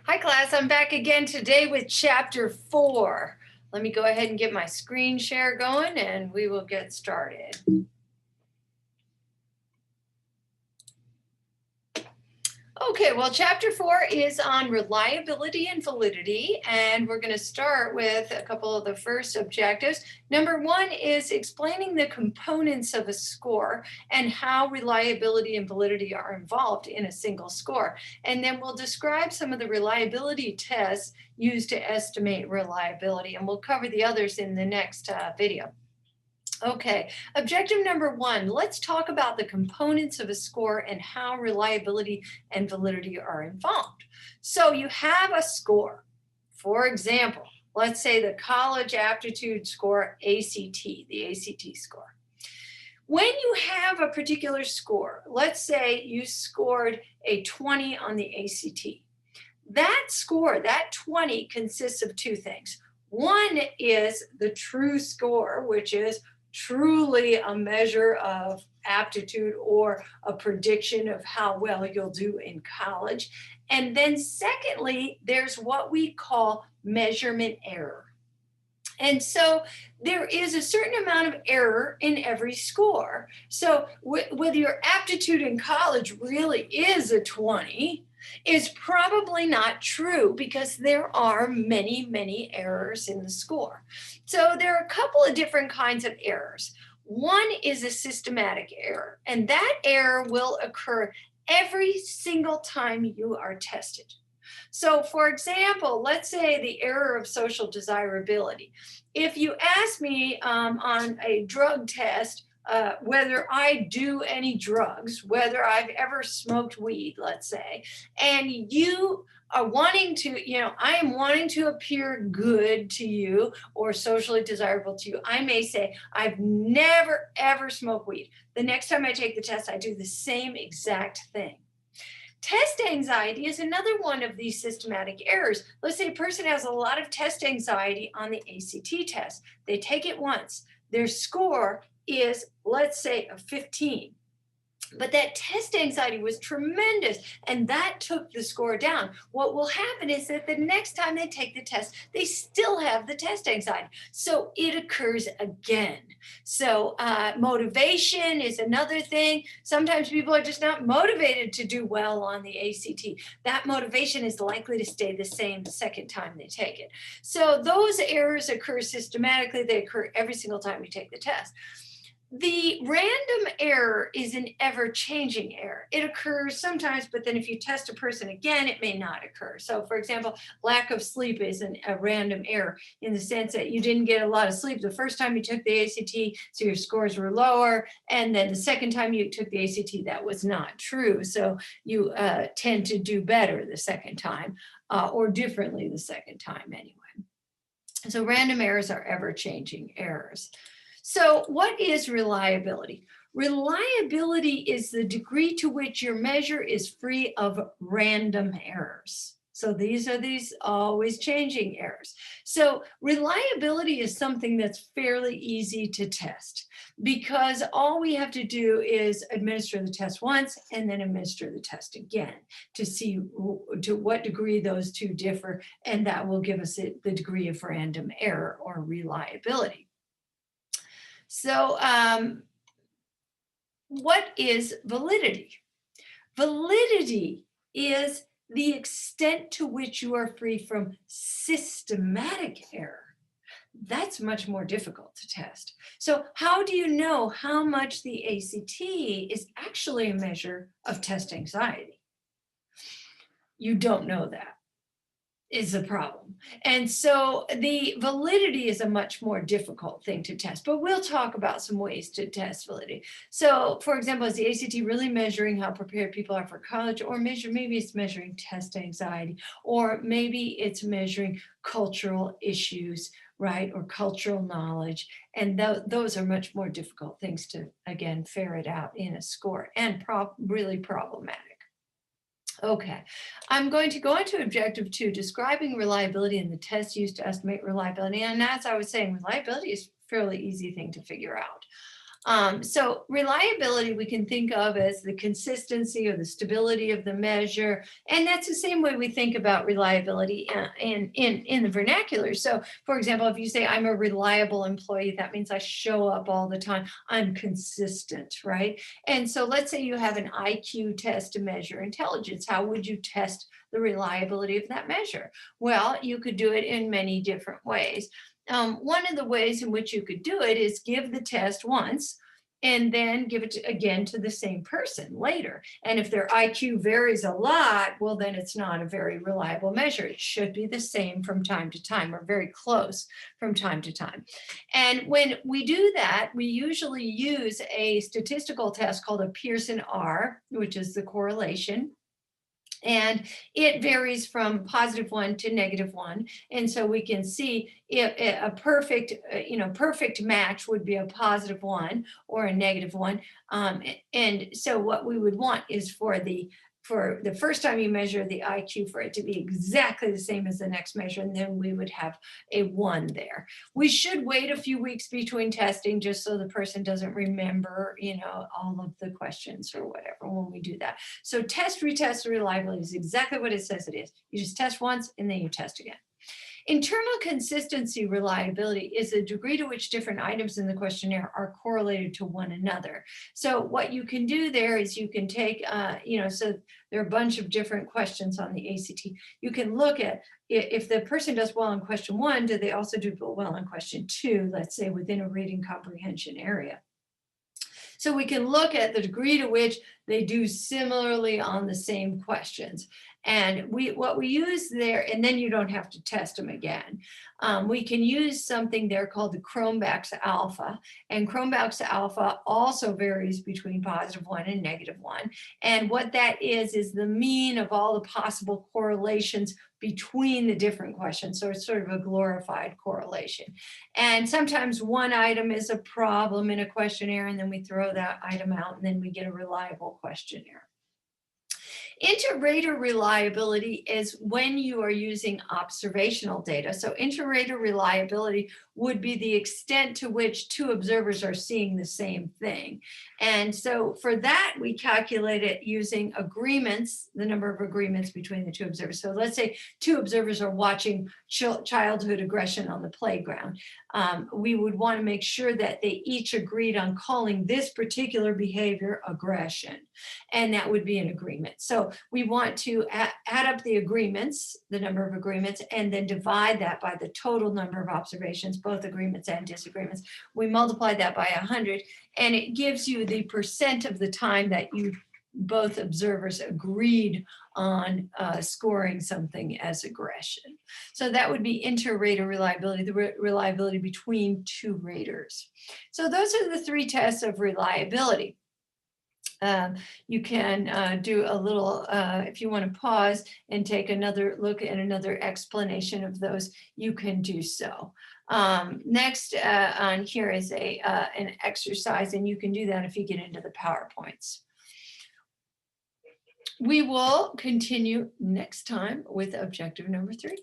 Hi class, I'm back again today with chapter 4. Let me go ahead and get my screen share going and we will get started. Okay, well, chapter 4 is on reliability and validity, and we're going to start with a couple of the first objectives. Number 1 is explaining the components of a score and how reliability and validity are involved in a single score. And then we'll describe some of the reliability tests used to estimate reliability, and we'll cover the others in the next video. Okay, objective number 1, let's talk about the components of a score and how reliability and validity are involved. So you have a score. For example, let's say the college aptitude score, ACT, the ACT score. When you have a particular score, let's say you scored a 20 on the ACT. That score, that 20, consists of two things. One is the true score, which is truly a measure of aptitude or a prediction of how well you'll do in college. And then secondly, there's what we call measurement error. And so there is a certain amount of error in every score. So whether your aptitude in college really is a 20 is probably not true because there are many, many errors in the score. So there are a couple of different kinds of errors. One is a systematic error, and that error will occur every single time you are tested. So for example, let's say the error of social desirability. If you ask me on a drug test, whether I do any drugs, whether I've ever smoked weed, let's say, and you are wanting to, I am wanting to appear good to you or socially desirable to you. I may say, I've never, ever smoked weed. The next time I take the test, I do the same exact thing. Test anxiety is another one of these systematic errors. Let's say a person has a lot of test anxiety on the ACT test. They take it once. Their score is, let's say, a 15. But that test anxiety was tremendous, and that took the score down. What will happen is that the next time they take the test, they still have the test anxiety. So it occurs again. So motivation is another thing. Sometimes people are just not motivated to do well on the ACT. That motivation is likely to stay the same the second time they take it. So those errors occur systematically. They occur every single time you take the test. The random error is an ever-changing error. It occurs sometimes, but then if you test a person again, it may not occur. So for example, lack of sleep is a random error in the sense that you didn't get a lot of sleep the first time you took the ACT, so your scores were lower. And then the second time you took the ACT, that was not true. So you tend to do better the second time or differently the second time anyway. So random errors are ever-changing errors. So what is reliability? Reliability is the degree to which your measure is free of random errors. So these are always changing errors. So reliability is something that's fairly easy to test because all we have to do is administer the test once and then administer the test again to see to what degree those two differ, and that will give us the degree of random error or reliability. So what is validity? Validity is the extent to which you are free from systematic error. That's much more difficult to test. So how do you know how much the ACT is actually a measure of test anxiety? You don't know that. Is a problem. And so the validity is a much more difficult thing to test, but we'll talk about some ways to test validity. So for example, is the ACT really measuring how prepared people are for college, or maybe it's measuring test anxiety, or maybe it's measuring cultural issues, right? Or cultural knowledge. And those are much more difficult things to, again, ferret out in a score and really problematic. Okay, I'm going to go on to objective 2, describing reliability and the tests used to estimate reliability. And as I was saying, reliability is a fairly easy thing to figure out. So reliability we can think of as the consistency or the stability of the measure, and that's the same way we think about reliability in the vernacular. So, for example, if you say I'm a reliable employee, that means I show up all the time. I'm consistent, right? And so, let's say you have an IQ test to measure intelligence. How would you test the reliability of that measure? Well, you could do it in many different ways. One of the ways in which you could do it is give the test once and then give it again to the same person later. And if their IQ varies a lot, well, then it's not a very reliable measure. It should be the same from time to time or very close from time to time. And when we do that, we usually use a statistical test called a Pearson R, which is the correlation. And it varies from +1 to -1. And so we can see if a perfect match would be a +1 or a -1. And so what we would want is for the first time you measure the IQ for it to be exactly the same as the next measure, and then we would have a 1 there. We should wait a few weeks between testing just so the person doesn't remember, all of the questions or whatever when we do that. So test, retest, reliability is exactly what it says it is. You just test once and then you test again. Internal consistency reliability is the degree to which different items in the questionnaire are correlated to one another. So what you can do there is you can take, so there are a bunch of different questions on the ACT. You can look at if the person does well in question 1, do they also do well in question 2, let's say within a reading comprehension area. So we can look at the degree to which they do similarly on the same questions. And what we use there, and then you don't have to test them again. We can use something there called the Cronbach's alpha. And Cronbach's alpha also varies between +1 and -1. And what that is the mean of all the possible correlations between the different questions. So it's sort of a glorified correlation. And sometimes one item is a problem in a questionnaire, and then we throw that item out, and then we get a reliable questionnaire. Inter-rater reliability is when you are using observational data. So inter-rater reliability would be the extent to which two observers are seeing the same thing. And so for that, we calculate it using agreements, the number of agreements between the two observers. So let's say two observers are watching childhood aggression on the playground. We would want to make sure that they each agreed on calling this particular behavior aggression. And that would be an agreement. So we want to add up the agreements, the number of agreements, and then divide that by the total number of observations, both agreements and disagreements. We multiply that by 100, and it gives you the percent of the time that both observers agreed on scoring something as aggression. So that would be inter-rater reliability, the reliability between two raters. So those are the 3 tests of reliability. You can do a little, if you want to pause and take another look at another explanation of those, you can do so. Next on here is an exercise, and you can do that if you get into the PowerPoints. We will continue next time with objective number 3.